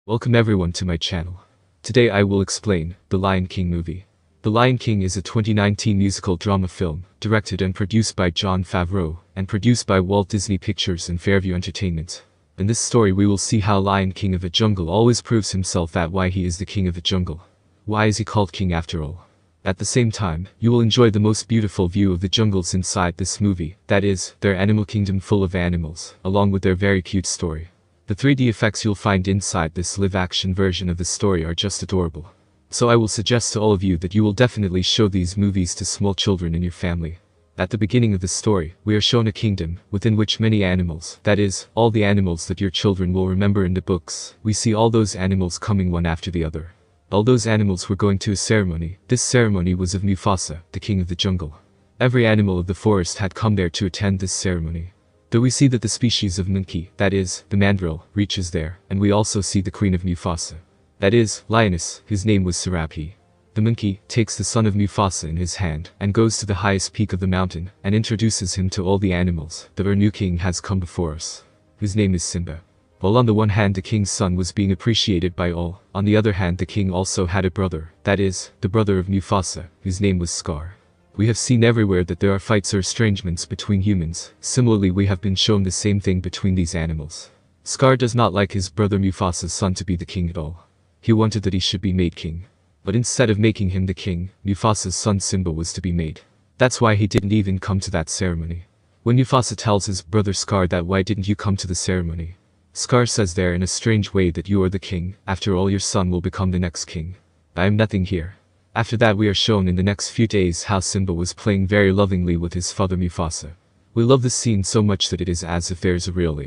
Welcome everyone to my channel. Today I will explain The Lion King movie. The Lion King is a 2019 musical drama film, directed and produced by Jon Favreau, and produced by Walt Disney Pictures and Fairview Entertainment. In this story we will see how Lion King of the Jungle always proves himself that why he is the king of the jungle. Why is he called king after all? At the same time, you will enjoy the most beautiful view of the jungles inside this movie, that is, their animal kingdom full of animals, along with their very cute story. The 3D effects you'll find inside this live-action version of the story are just adorable. So I will suggest to all of you that you will definitely show these movies to small children in your family. At the beginning of the story, we are shown a kingdom, within which many animals, that is, all the animals that your children will remember in the books, we see all those animals coming one after the other. All those animals were going to a ceremony. This ceremony was of Mufasa, the king of the jungle. Every animal of the forest had come there to attend this ceremony. Though we see that the species of monkey, that is, the mandrill, reaches there, and we also see the queen of Mufasa. That is, lioness, whose name was Sarabi. The monkey takes the son of Mufasa in his hand, and goes to the highest peak of the mountain, and introduces him to all the animals, that our new king has come before us, whose name is Simba. While on the one hand the king's son was being appreciated by all, on the other hand the king also had a brother, that is, the brother of Mufasa, whose name was Scar. We have seen everywhere that there are fights or estrangements between humans. Similarly we have been shown the same thing between these animals. Scar does not like his brother Mufasa's son to be the king at all. He wanted that he should be made king. But instead of making him the king, Mufasa's son Simba was to be made. That's why he didn't even come to that ceremony. When Mufasa tells his brother Scar that why didn't you come to the ceremony, Scar says there in a strange way that you are the king, after all your son will become the next king. I am nothing here. After that we are shown in the next few days how Simba was playing very lovingly with his father Mufasa. We love this scene so much that it is as if there is a real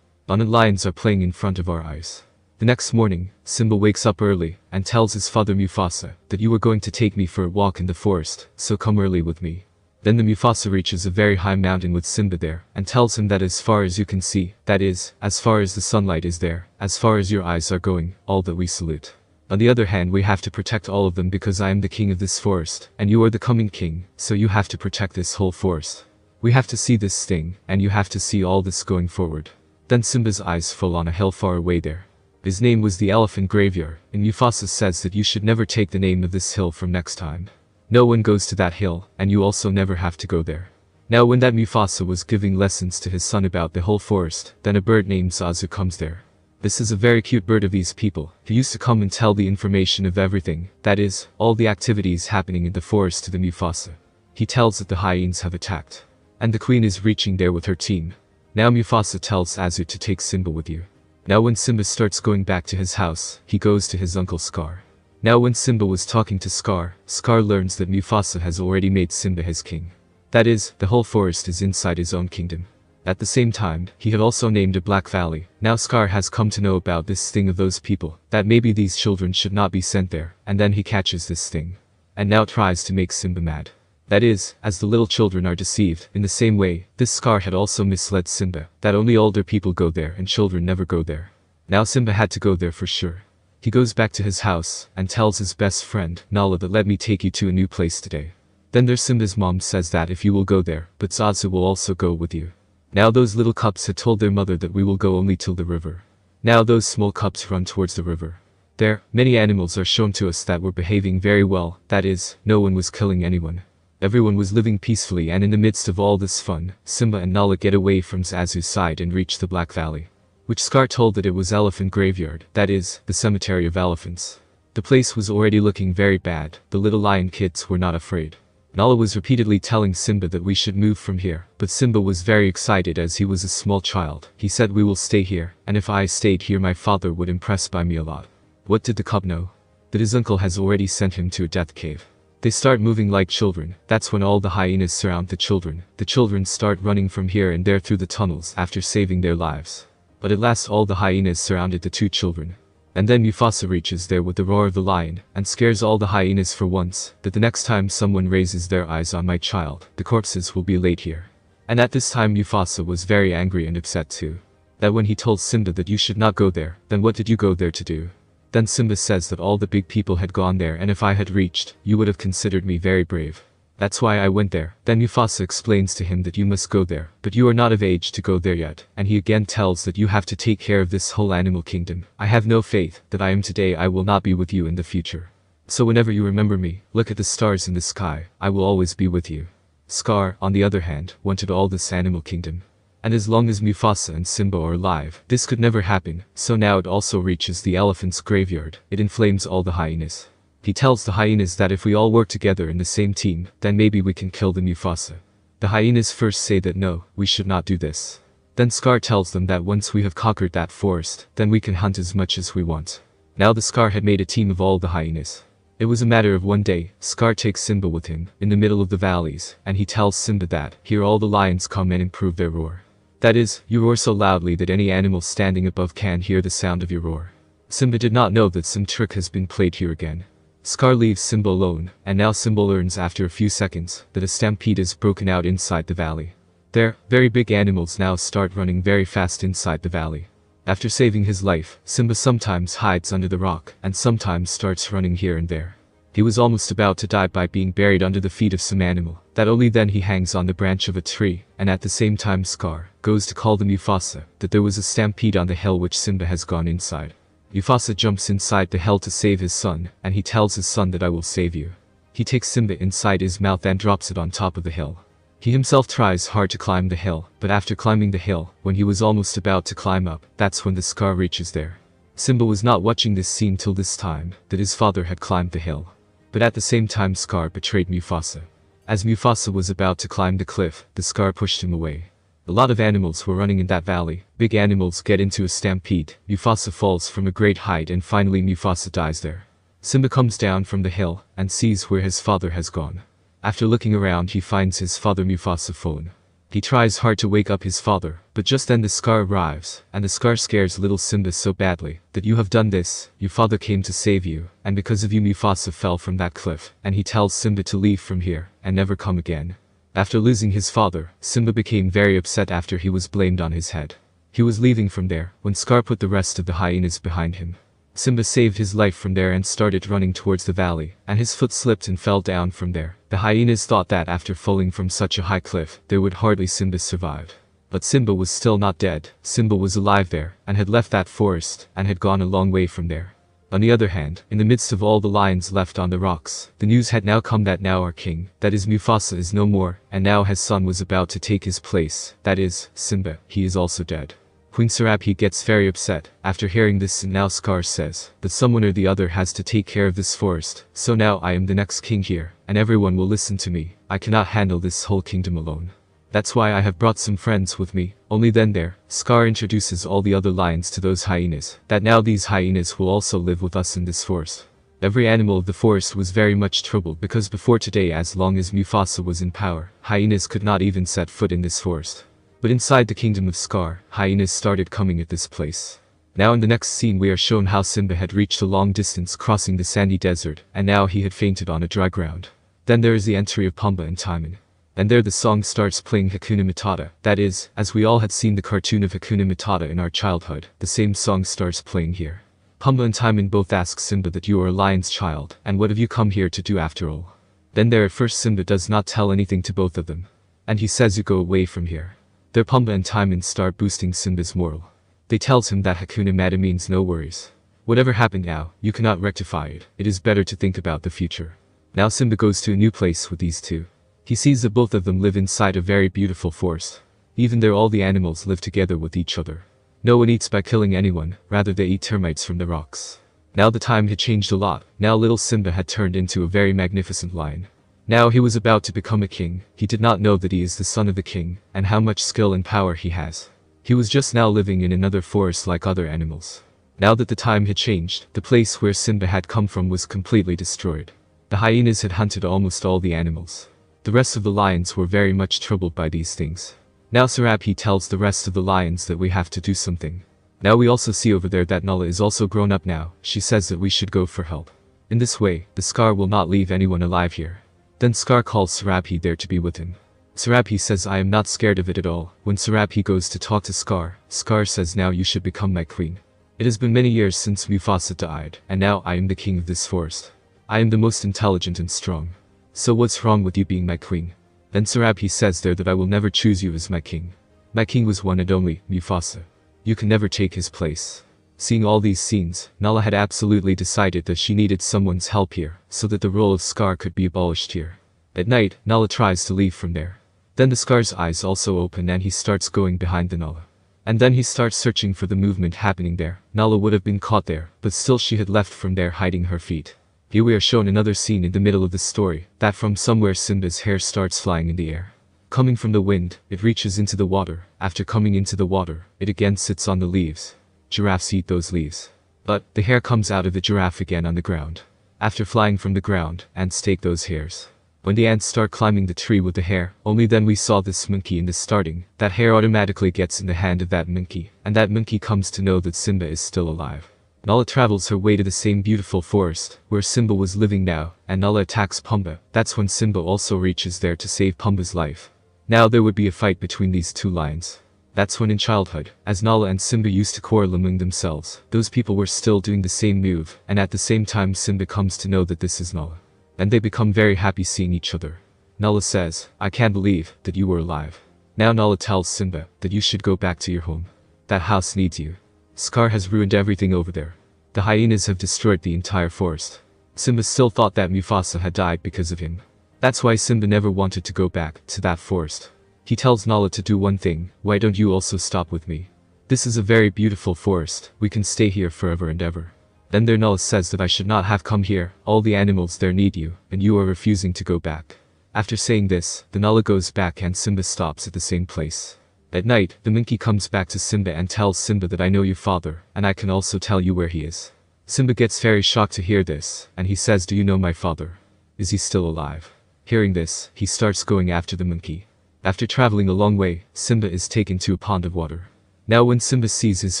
lions are playing in front of our eyes. The next morning, Simba wakes up early, and tells his father Mufasa that you are going to take me for a walk in the forest, so come early with me. Then the Mufasa reaches a very high mountain with Simba there, and tells him that as far as you can see, that is, as far as the sunlight is there, as far as your eyes are going, all that we salute. On the other hand we have to protect all of them because I am the king of this forest, and you are the coming king, so you have to protect this whole forest. We have to see this thing, and you have to see all this going forward. Then Simba's eyes fall on a hill far away there. His name was the Elephant Graveyard, and Mufasa says that you should never take the name of this hill from next time. No one goes to that hill, and you also never have to go there. Now when that Mufasa was giving lessons to his son about the whole forest, then a bird named Zazu comes there. This is a very cute bird of these people, who used to come and tell the information of everything, that is, all the activities happening in the forest to the Mufasa. He tells that the hyenas have attacked, and the queen is reaching there with her team. Now Mufasa tells Zazu to take Simba with you. Now when Simba starts going back to his house, he goes to his uncle Scar. Now when Simba was talking to Scar, Scar learns that Mufasa has already made Simba his king. That is, the whole forest is inside his own kingdom. At the same time, he had also named a Black Valley. Now Scar has come to know about this thing of those people, that maybe these children should not be sent there, and then he catches this thing. And now tries to make Simba mad. That is, as the little children are deceived, in the same way, this Scar had also misled Simba, that only older people go there and children never go there. Now Simba had to go there for sure. He goes back to his house, and tells his best friend, Nala, that let me take you to a new place today. Then there's Simba's mom says that if you will go there, but Zazu will also go with you. Now those little cubs had told their mother that we will go only till the river. Now those small cubs run towards the river. There, many animals are shown to us that were behaving very well, that is, no one was killing anyone. Everyone was living peacefully, and in the midst of all this fun, Simba and Nala get away from Zazu's side and reach the Black Valley, which Scar told that it was Elephant Graveyard, that is, the cemetery of elephants. The place was already looking very bad. The little lion kids were not afraid. Nala was repeatedly telling Simba that we should move from here, but Simba was very excited as he was a small child. He said we will stay here, and if I stayed here my father would impress by me a lot. What did the cub know? That his uncle has already sent him to a death cave. They start moving like children. That's when all the hyenas surround the children. The children start running from here and there through the tunnels after saving their lives. But at last all the hyenas surrounded the two children. And then Mufasa reaches there with the roar of the lion, and scares all the hyenas for once, that the next time someone raises their eyes on my child, the corpses will be laid here. And at this time Mufasa was very angry and upset too. That when he told Simba that you should not go there, then what did you go there to do? Then Simba says that all the big people had gone there, and if I had reached, you would have considered me very brave. That's why I went there. Then Mufasa explains to him that you must go there, but you are not of age to go there yet, and he again tells that you have to take care of this whole animal kingdom. I have no faith that I am today I will not be with you in the future. So whenever you remember me, look at the stars in the sky, I will always be with you. Scar, on the other hand, wanted all this animal kingdom. And as long as Mufasa and Simba are alive, this could never happen, so now it also reaches the elephant's graveyard. It inflames all the hyenas. He tells the hyenas that if we all work together in the same team, then maybe we can kill the Mufasa. The hyenas first say that no, we should not do this. Then Scar tells them that once we have conquered that forest, then we can hunt as much as we want. Now the Scar had made a team of all the hyenas. It was a matter of one day, Scar takes Simba with him, in the middle of the valleys, and he tells Simba that, here all the lions come and improve their roar. That is, you roar so loudly that any animal standing above can hear the sound of your roar. Simba did not know that some trick has been played here again. Scar leaves Simba alone, and now Simba learns after a few seconds that a stampede is broken out inside the valley. There, very big animals now start running very fast inside the valley. After saving his life, Simba sometimes hides under the rock, and sometimes starts running here and there. He was almost about to die by being buried under the feet of some animal, that only then he hangs on the branch of a tree, and at the same time Scar goes to call the Mufasa that there was a stampede on the hill which Simba has gone inside. Mufasa jumps inside the hell to save his son, and he tells his son that I will save you. He takes Simba inside his mouth and drops it on top of the hill. He himself tries hard to climb the hill, but after climbing the hill, when he was almost about to climb up, that's when the Scar reaches there. Simba was not watching this scene till this time, that his father had climbed the hill. But at the same time Scar betrayed Mufasa. As Mufasa was about to climb the cliff, the Scar pushed him away. A lot of animals were running in that valley. Big animals get into a stampede. Mufasa falls from a great height and finally Mufasa dies there. Simba comes down from the hill and sees where his father has gone. After looking around he finds his father Mufasa fallen. He tries hard to wake up his father, but just then the Scar arrives, and the Scar scares little Simba so badly that you have done this, your father came to save you, and because of you Mufasa fell from that cliff, and he tells Simba to leave from here and never come again. After losing his father, Simba became very upset after he was blamed on his head. He was leaving from there when Scar put the rest of the hyenas behind him. Simba saved his life from there and started running towards the valley, and his foot slipped and fell down from there. The hyenas thought that after falling from such a high cliff, there would hardly Simba survive. But Simba was still not dead. Simba was alive there, and had left that forest, and had gone a long way from there. On the other hand, in the midst of all the lions left on the rocks, the news had now come that now our king, that is Mufasa, is no more, and now his son was about to take his place, that is, Simba, he is also dead. Queen Sarabi gets very upset. After hearing this, and now Scar says that someone or the other has to take care of this forest, so now I am the next king here, and everyone will listen to me. I cannot handle this whole kingdom alone. That's why I have brought some friends with me. Only then there, Scar introduces all the other lions to those hyenas, that now these hyenas will also live with us in this forest. Every animal of the forest was very much troubled because before today, as long as Mufasa was in power, hyenas could not even set foot in this forest. But inside the kingdom of Scar, hyenas started coming at this place. Now in the next scene we are shown how Simba had reached a long distance crossing the sandy desert, and now he had fainted on a dry ground. Then there is the entry of Pumbaa and Timon. And there the song starts playing Hakuna Matata. That is, as we all had seen the cartoon of Hakuna Matata in our childhood, the same song starts playing here. Pumbaa and Timon both ask Simba that you are a lion's child, and what have you come here to do after all? Then there at first Simba does not tell anything to both of them. And he says you go away from here. There Pumbaa and Timon start boosting Simba's moral. They tells him that Hakuna Matata means no worries. Whatever happened now, you cannot rectify it. It is better to think about the future. Now Simba goes to a new place with these two. He sees that both of them live inside a very beautiful forest. Even there all the animals live together with each other. No one eats by killing anyone, rather they eat termites from the rocks. Now the time had changed a lot. Now little Simba had turned into a very magnificent lion. Now he was about to become a king. He did not know that he is the son of the king, and how much skill and power he has. He was just now living in another forest like other animals. Now that the time had changed, the place where Simba had come from was completely destroyed. The hyenas had hunted almost all the animals. The rest of the lions were very much troubled by these things. Now Sarabi tells the rest of the lions that we have to do something. Now we also see over there that Nala is also grown up now. She says that we should go for help. In this way, the Scar will not leave anyone alive here. Then Scar calls Sarabi there to be with him. Sarabi says I am not scared of it at all. When Sarabi goes to talk to Scar, Scar says now you should become my queen. It has been many years since Mufasa died, and now I am the king of this forest. I am the most intelligent and strong. So what's wrong with you being my queen? Then Sarabhi says there that I will never choose you as my king. My king was one and only, Mufasa. You can never take his place. Seeing all these scenes, Nala had absolutely decided that she needed someone's help here, so that the role of Scar could be abolished here. At night, Nala tries to leave from there. Then the Scar's eyes also open and he starts going behind the Nala. And then he starts searching for the movement happening there. Nala would have been caught there, but still she had left from there hiding her feet. Here we are shown another scene in the middle of the story, that from somewhere Simba's hair starts flying in the air. Coming from the wind, it reaches into the water. After coming into the water, it again sits on the leaves. Giraffes eat those leaves. But the hair comes out of the giraffe again on the ground. After flying from the ground, ants take those hairs. When the ants start climbing the tree with the hair, only then we saw this monkey in the starting. That hair automatically gets in the hand of that monkey, and that monkey comes to know that Simba is still alive. Nala travels her way to the same beautiful forest, where Simba was living now, and Nala attacks Pumbaa. That's when Simba also reaches there to save Pumbaa's life. Now there would be a fight between these two lions. That's when in childhood, as Nala and Simba used to quarrel among themselves, those people were still doing the same move, and at the same time Simba comes to know that this is Nala. And they become very happy seeing each other. Nala says, I can't believe that you were alive. Now Nala tells Simba that you should go back to your home. That house needs you. Scar has ruined everything over there. The hyenas have destroyed the entire forest. Simba still thought that Mufasa had died because of him. That's why Simba never wanted to go back to that forest. He tells Nala to do one thing, why don't you also stop with me? This is a very beautiful forest, we can stay here forever and ever. Then there Nala says that I should not have come here, all the animals there need you, and you are refusing to go back. After saying this, the Nala goes back and Simba stops at the same place. At night, the monkey comes back to Simba and tells Simba that I know your father, and I can also tell you where he is. Simba gets very shocked to hear this, and he says, do you know my father? Is he still alive? Hearing this, he starts going after the monkey. After traveling a long way, Simba is taken to a pond of water. Now when Simba sees his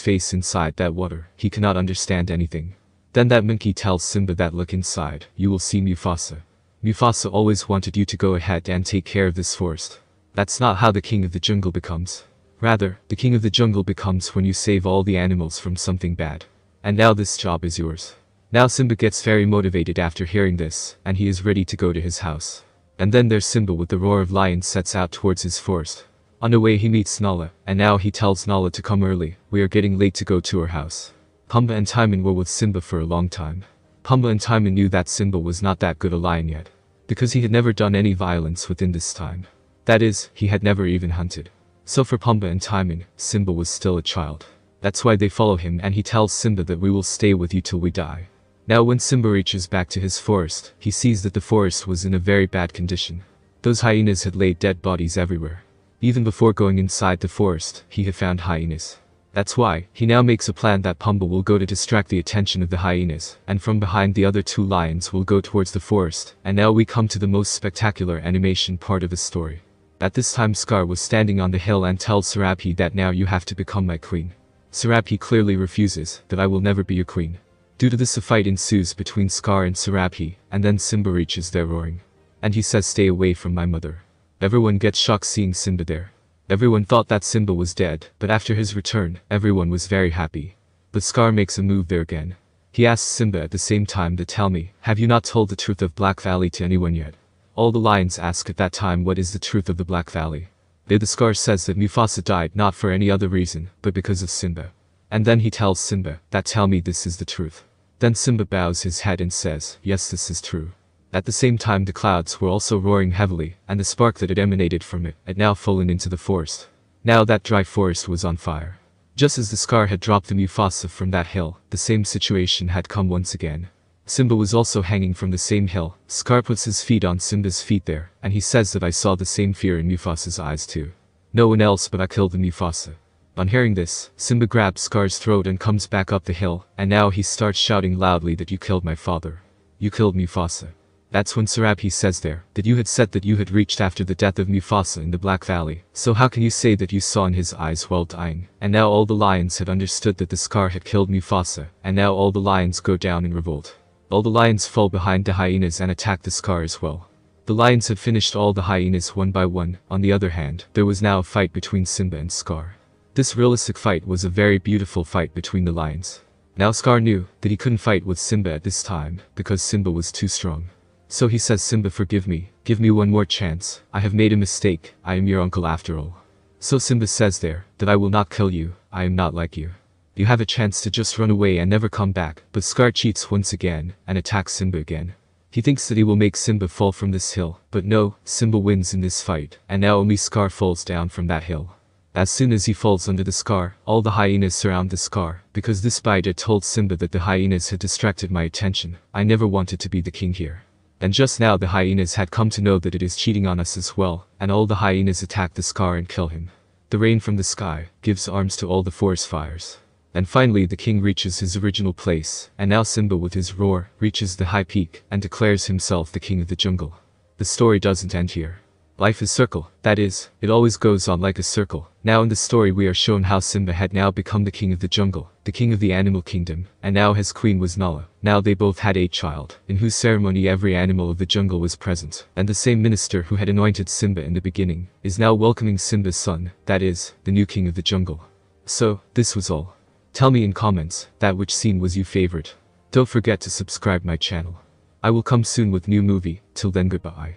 face inside that water, he cannot understand anything. Then that monkey tells Simba that look inside, you will see Mufasa. Mufasa always wanted you to go ahead and take care of this forest. That's not how the king of the jungle becomes. Rather, the king of the jungle becomes when you save all the animals from something bad. And now this job is yours. Now Simba gets very motivated after hearing this, and he is ready to go to his house. And then there's Simba with the roar of lions sets out towards his forest. On the way he meets Nala, and now he tells Nala to come early, we are getting late to go to our house. Pumbaa and Timon were with Simba for a long time. Pumbaa and Timon knew that Simba was not that good a lion yet, because he had never done any violence within this time. That is, he had never even hunted. So for Pumbaa and Timon, Simba was still a child. That's why they follow him and he tells Simba that we will stay with you till we die. Now when Simba reaches back to his forest, he sees that the forest was in a very bad condition. Those hyenas had laid dead bodies everywhere. Even before going inside the forest, he had found hyenas. That's why, he now makes a plan that Pumbaa will go to distract the attention of the hyenas, and from behind the other two lions will go towards the forest, and now we come to the most spectacular animation part of the story. At this time Scar was standing on the hill and tells Sarabhi that now you have to become my queen. Sarabhi clearly refuses, that I will never be your queen. Due to this a fight ensues between Scar and Sarabhi, and then Simba reaches there roaring. And he says stay away from my mother. Everyone gets shocked seeing Simba there. Everyone thought that Simba was dead, but after his return, everyone was very happy. But Scar makes a move there again. He asks Simba at the same time to tell me, have you not told the truth of Black Valley to anyone yet? All the lions ask at that time what is the truth of the Black Valley. The Scar says that Mufasa died not for any other reason, but because of Simba. And then he tells Simba, that tell me this is the truth. Then Simba bows his head and says, yes this is true. At the same time the clouds were also roaring heavily, and the spark that had emanated from it had now fallen into the forest. Now that dry forest was on fire. Just as the Scar had dropped the Mufasa from that hill, the same situation had come once again. Simba was also hanging from the same hill. Scar puts his feet on Simba's feet there, and he says that I saw the same fear in Mufasa's eyes too. No one else but I killed the Mufasa. On hearing this, Simba grabs Scar's throat and comes back up the hill, and now he starts shouting loudly that you killed my father. You killed Mufasa. That's when Sarabhi says there, that you had said that you had reached after the death of Mufasa in the Black Valley, so how can you say that you saw in his eyes while dying? And now all the lions had understood that the Scar had killed Mufasa, and now all the lions go down in revolt. All the lions fall behind the hyenas and attack the Scar as well. The lions had finished all the hyenas one by one. On the other hand, there was now a fight between Simba and Scar. This realistic fight was a very beautiful fight between the lions. Now Scar knew that he couldn't fight with Simba at this time, because Simba was too strong. So he says, Simba, forgive me, give me one more chance, I have made a mistake, I am your uncle after all. So Simba says there, that I will not kill you, I am not like you. You have a chance to just run away and never come back, but Scar cheats once again, and attacks Simba again. He thinks that he will make Simba fall from this hill, but no, Simba wins in this fight, and now only Scar falls down from that hill. As soon as he falls under the Scar, all the hyenas surround the Scar, because this spider told Simba that the hyenas had distracted my attention, I never wanted to be the king here. And just now the hyenas had come to know that it is cheating on us as well, and all the hyenas attack the Scar and kill him. The rain from the sky gives arms to all the forest fires. And finally the king reaches his original place, and now Simba with his roar reaches the high peak and declares himself the king of the jungle. The story doesn't end here. Life is circle, that is, it always goes on like a circle. Now in the story we are shown how Simba had now become the king of the jungle, the king of the animal kingdom, and now his queen was Nala. Now they both had a child, in whose ceremony every animal of the jungle was present, and the same minister who had anointed Simba in the beginning, is now welcoming Simba's son, that is, the new king of the jungle. So, this was all. Tell me in comments, that which scene was your favorite. Don't forget to subscribe my channel. I will come soon with new movie, till then goodbye.